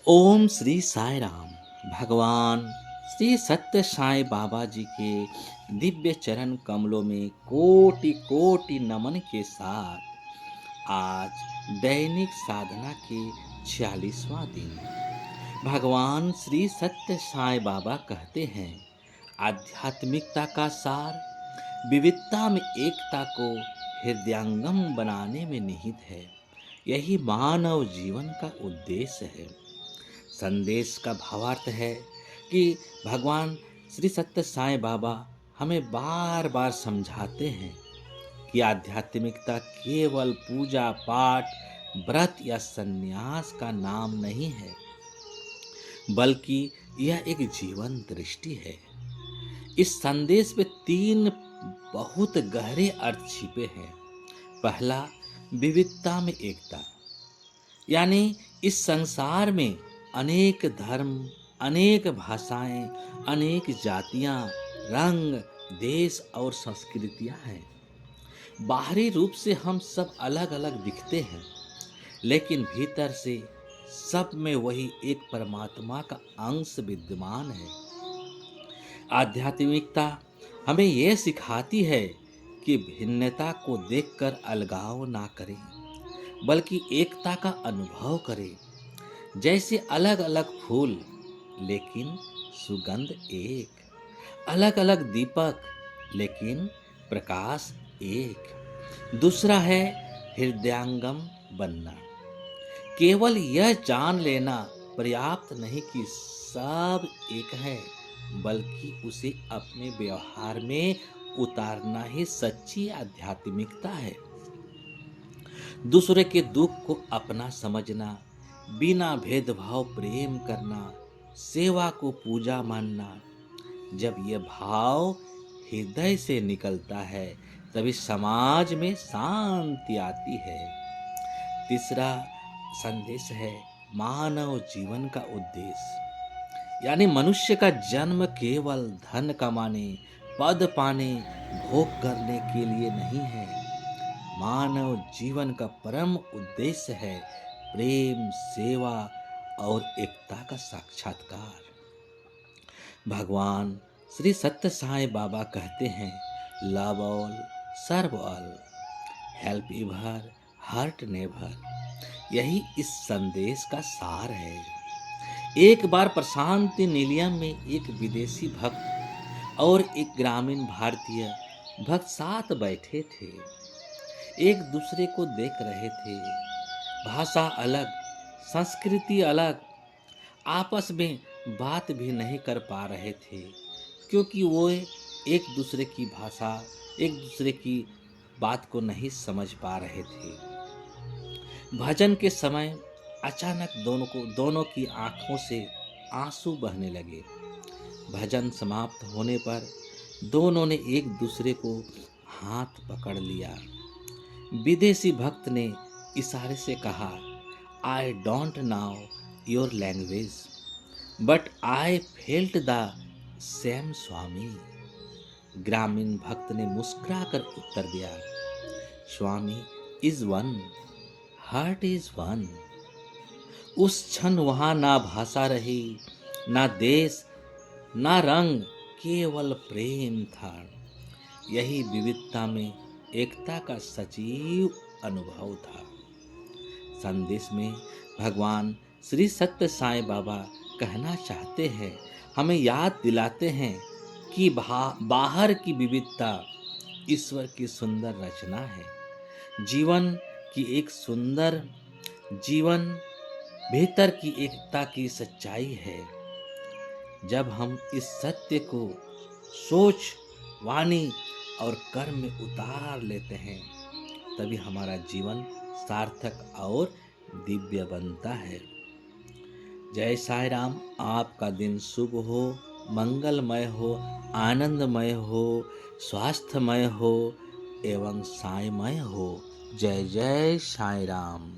ओम श्री साई राम। भगवान श्री सत्य साई बाबा जी के दिव्य चरण कमलों में कोटि कोटि नमन के साथ आज दैनिक साधना के 46वां दिन। भगवान श्री सत्य साई बाबा कहते हैं, आध्यात्मिकता का सार विविधता में एकता को हृदयंगम बनाने में निहित है। यही मानव जीवन का उद्देश्य है। संदेश का भावार्थ है कि भगवान श्री सत्य साईं बाबा हमें बार बार समझाते हैं कि आध्यात्मिकता केवल पूजा पाठ, व्रत या संन्यास का नाम नहीं है, बल्कि यह एक जीवन दृष्टि है। इस संदेश में 3 बहुत गहरे अर्थ छिपे हैं। पहला, विविधता में एकता, यानी इस संसार में अनेक धर्म, अनेक भाषाएं, अनेक जातियां, रंग, देश और संस्कृतियां हैं। बाहरी रूप से हम सब अलग अलग दिखते हैं, लेकिन भीतर से सब में वही एक परमात्मा का अंश विद्यमान है। आध्यात्मिकता हमें यह सिखाती है कि भिन्नता को देखकर अलगाव ना करें, बल्कि एकता का अनुभव करें। जैसे अलग अलग फूल लेकिन सुगंध एक, अलग अलग दीपक लेकिन प्रकाश एक। दूसरा है हृदयंगम बनना। केवल यह जान लेना पर्याप्त नहीं कि सब एक है, बल्कि उसे अपने व्यवहार में उतारना ही सच्ची आध्यात्मिकता है। दूसरे के दुख को अपना समझना, बिना भेदभाव प्रेम करना, सेवा को पूजा मानना। जब यह भाव हृदय से निकलता है, तभी समाज में शांति आती है। तीसरा संदेश है मानव जीवन का उद्देश्य, यानी मनुष्य का जन्म केवल धन कमाने, पद पाने, भोग करने के लिए नहीं है। मानव जीवन का परम उद्देश्य है प्रेम, सेवा और एकता का साक्षात्कार। भगवान श्री सत्य साईं बाबा कहते हैं, लव ऑल, सर्व all, help ever, hurt never. यही इस संदेश का सार है। एक बार प्रशांत निलयम में एक विदेशी भक्त और एक ग्रामीण भारतीय भक्त साथ बैठे थे। एक दूसरे को देख रहे थे। भाषा अलग, संस्कृति अलग, आपस में बात भी नहीं कर पा रहे थे, क्योंकि वो एक दूसरे की भाषा, एक दूसरे की बात को नहीं समझ पा रहे थे। भजन के समय अचानक दोनों की आंखों से आंसू बहने लगे। भजन समाप्त होने पर दोनों ने एक दूसरे को हाथ पकड़ लिया। विदेशी भक्त ने इशारे से कहा, I don't now your language, but I felt the same स्वामी। ग्रामीण भक्त ने मुस्कुराकर उत्तर दिया, स्वामी is one, heart is one. उस क्षण वहां ना भाषा रही, ना देश, ना रंग, केवल प्रेम था। यही विविधता में एकता का सजीव अनुभव था। संदेश में भगवान श्री सत्य साईं बाबा कहना चाहते हैं, हमें याद दिलाते हैं कि बाहर की विविधता ईश्वर की सुंदर रचना है। जीवन की एक सुंदर जीवन भीतर की एकता की सच्चाई है। जब हम इस सत्य को सोच, वाणी और कर्म में उतार लेते हैं, तभी हमारा जीवन सार्थक और दिव्य बनता है। जय साईं राम। आपका दिन शुभ हो, मंगलमय हो, आनंदमय हो, स्वास्थ्यमय हो एवं साईमय हो। जय जय साईं राम।